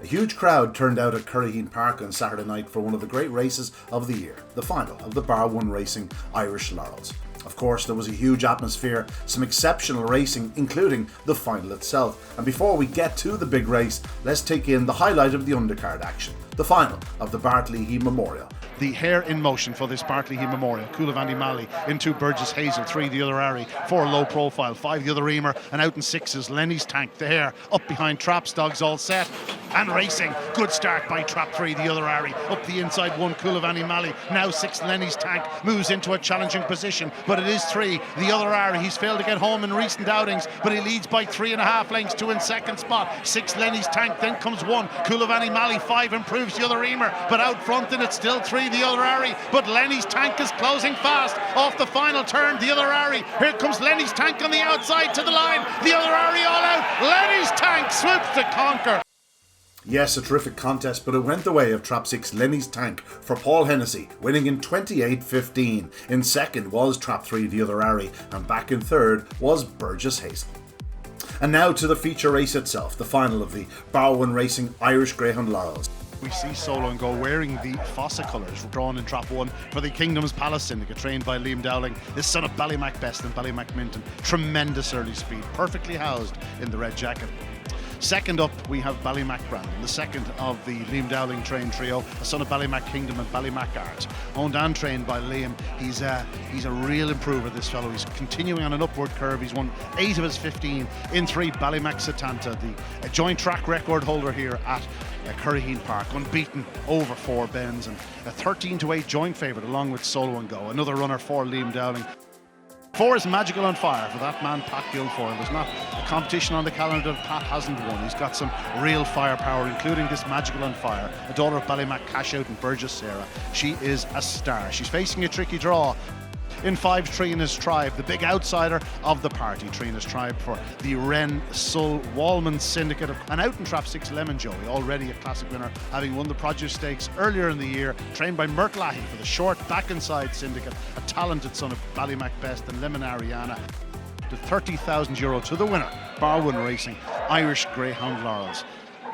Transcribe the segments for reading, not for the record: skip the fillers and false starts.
A huge crowd turned out at Curraheen Park on Saturday night for one of the great races of the year, the final of the Bar 1 Racing Irish Laurels. Of course, there was a huge atmosphere, some exceptional racing, including the final itself. And before we get to the big race, let's take in the highlight of the undercard action, the final of the Bartley Memorial. The hair in motion for this Bartley Memorial. Coulivandy Malley in 2 Burgess Hazel, 3 the other Ari, 4 low profile, 5 the other Emer, and out in 6s Lenny's Tank. The hair up behind Traps, dogs all set and racing. Good start by Trap 3 the other Ari. Up the inside 1 Coulivandy Malley. Now 6 Lenny's Tank moves into a challenging position, but it is 3 the other Ari. He's failed to get home in recent outings, but he leads by 3.5 lengths. 2 in second spot. 6 Lenny's Tank. Then comes 1 Coulivandy Malley. 5 improves the other Emer, but out front and it's still 3 the other Ari, but Lenny's Tank is closing fast off the final turn. The other Ari, here comes Lenny's Tank on the outside to the line. The other Ari all out. Lenny's Tank swoops to conquer. Yes, a terrific contest, but it went the way of Trap 6 Lenny's Tank for Paul Hennessy, winning in 28.15. In second was Trap 3 the other Ari, and back in third was Burgess Hazel. And now to the feature race itself, the final of the Bar 1 Racing Irish Greyhound Laurels. We see Solo and Go wearing the Fossa colours drawn in Trap 1 for the Kingdom's Palace Syndicate, trained by Liam Dowling, the son of Ballymac Best and Ballymac Minton. Tremendous early speed, perfectly housed in the red jacket. Second up, we have Ballymac Brandon, the second of the Liam Dowling trained trio, a son of Ballymac Kingdom and Ballymac Art. Owned and trained by Liam. He's a real improver, this fellow. He's continuing on an upward curve. He's won 8 of his 15 in 3 Ballymac Setanta, the joint track record holder here at Curraheen Park, unbeaten over 4 bends, and a 13-8 joint favourite along with Solo and Go. Another runner for Liam Dowling. 4 is Magical on Fire for that man Pat Guilfoyle. There's not a competition on the calendar that Pat hasn't won. He's got some real firepower, including this Magical on Fire, a daughter of Ballymac Cashout and Burgess Sarah. She is a star. She's facing a tricky draw. In 5, Trina's Tribe, the big outsider of the party. Trina's Tribe for the Wren Sull Wallman Syndicate. And out in Trap 6, Lemon Joey, already a classic winner, having won the Produce Stakes earlier in the year, trained by Mert Leahy for the short back and side syndicate, a talented son of Ballymac Best and Lemon Ariana. To €30,000 to the winner, Bar 1 Racing Irish Greyhound Laurels.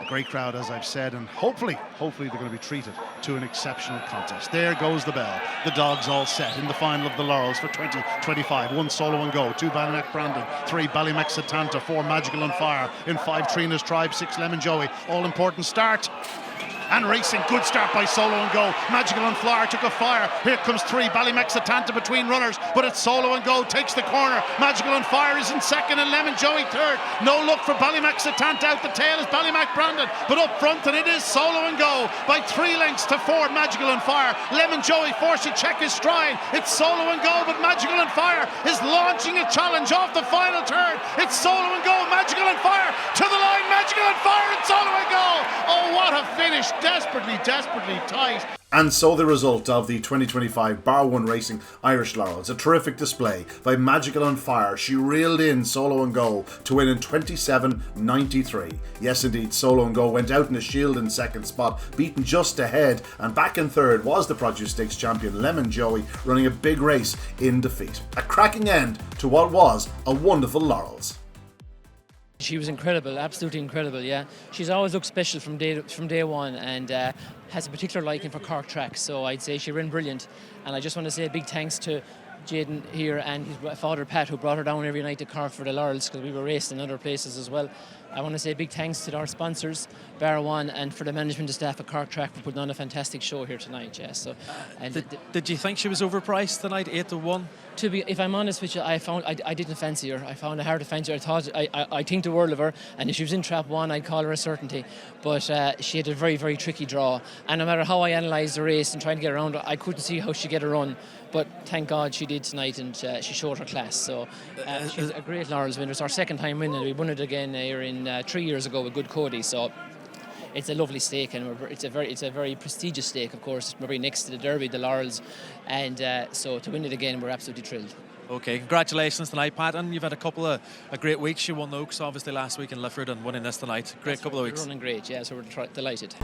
A great crowd, as I've said, and hopefully they're going to be treated to an exceptional contest. There goes the bell. The dogs all set in the final of the Laurels for 2025. 1 Solo and Go, 2 Ballymac Brandon, 3 Ballymac Setanta, 4 Magical on Fire, in 5 Trina's Tribe, 6 Lemon Joey. All important start. And racing, good start by Solo and Go. Magical on Fire took a fire. Here comes 3 Ballymac Setanta between runners, but it's Solo and Go takes the corner. Magical on Fire is in second and Lemon Joey third. No look for Ballymac Setanta. Out the tail is Ballymac Brandon, but up front and it is Solo and Go by 3 lengths to 4 Magical on Fire. Lemon Joey forced to check his stride. It's Solo and Go, but Magical on Fire is launching a challenge off the final turn. It's Solo and Go, Magical on Fire to the line. Magical on Fire and Solo and Go. Oh, what a finish. Desperately tight. And so the result of the 2025 Bar 1 Racing Irish Laurels, a terrific display by Magical on Fire. She reeled in Solo and Go to win in 27.93. Yes indeed, Solo and Go went out in a shield in second spot, beaten just ahead, and back in third was the Produce Stakes champion Lemon Joey, running a big race in defeat. A cracking end to what was a wonderful Laurels. She was incredible, absolutely incredible, yeah. She's always looked special from day one, and has a particular liking for Cork tracks, so I'd say she ran brilliant. And I just want to say a big thanks to Jaden here and his father Pat, who brought her down every night to Cork for the Laurels, because we were racing in other places as well. I want to say big thanks to our sponsors, Bar 1, and for the management and staff at Cork Track for putting on a fantastic show here tonight. Yeah. So, and did you think she was overpriced tonight, 8-1? If I'm honest with you, I didn't fancy her. I found it hard to fancy her. I think the world of her, and if she was in Trap 1, I'd call her a certainty. But she had a very, very tricky draw, and no matter how I analysed the race and trying to get around her, I couldn't see how she'd get a run. But thank God she did tonight, and she showed her class. So she's a great Laurels winner. It's our second time winning. We won it again here in 3 years ago with Good Cody. So it's a lovely stake, and it's a very prestigious stake. Of course, we're very next to the Derby, the Laurels, and so to win it again, we're absolutely thrilled. Okay, congratulations tonight, Pat, and you've had a couple of great weeks. You won the Oaks obviously last week in Lifford, and winning this tonight. Great couple of weeks. We're running great, yeah. So we're delighted.